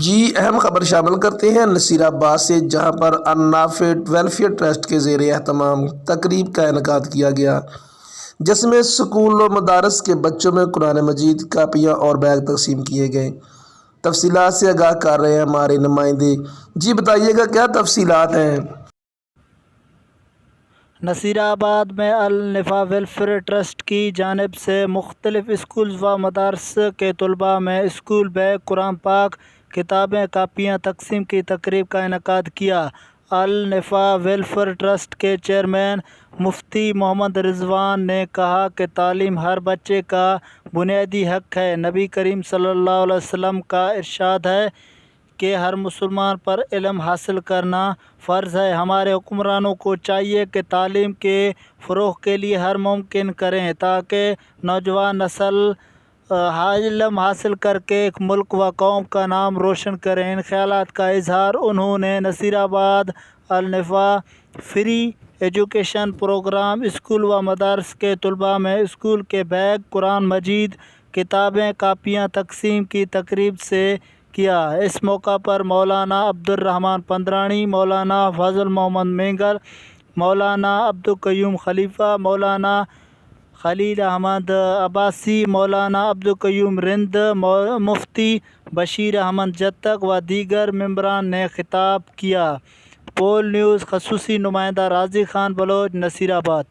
جی اہم خبر شامل کرتے ہیں نصیر آباد سے، جہاں پر النافع ویلفیئر ٹرسٹ کے زیر اہتمام تقریب کا انعقاد کیا گیا، جس میں اسکول و مدارس کے بچوں میں قرآن مجید کاپیاں اور بیگ تقسیم کیے گئے۔ تفصیلات سے آگاہ کر رہے ہیں ہمارے نمائندے۔ جی بتائیے گا کیا تفصیلات ہیں؟ نصیر آباد میں النفع ویلفیئر ٹرسٹ کی جانب سے مختلف اسکولز و مدارس کے طلباء میں اسکول بیگ، قرآن پاک، کتابیں، کاپیاں تقسیم کی تقریب کا انعقاد کیا۔ النفع ویلفیئر ٹرسٹ کے چیئرمین مفتی محمد رضوان نے کہا کہ تعلیم ہر بچے کا بنیادی حق ہے۔ نبی کریم صلی اللہ علیہ وسلم کا ارشاد ہے کہ ہر مسلمان پر علم حاصل کرنا فرض ہے۔ ہمارے حکمرانوں کو چاہیے کہ تعلیم کے فروغ کے لیے ہر ممکن کریں تاکہ نوجوان نسل علم حاصل کر کے ایک ملک و قوم کا نام روشن کریں۔ ان خیالات کا اظہار انہوں نے نصیر آباد النفع فری ایجوکیشن پروگرام اسکول و مدارس کے طلباء میں اسکول کے بیگ، قرآن مجید، کتابیں، کاپیاں تقسیم کی تقریب سے کیا۔ اس موقع پر مولانا عبدالرحمن پندرانی، مولانا فضل محمد مینگر، مولانا عبدالقیوم خلیفہ، مولانا خلیل احمد عباسی، مولانا عبدالقیوم رند، مفتی بشیر احمد جتک و دیگر ممبران نے خطاب کیا۔ پول نیوز خصوصی نمائندہ راضی خان بلوچ، نصیر آباد۔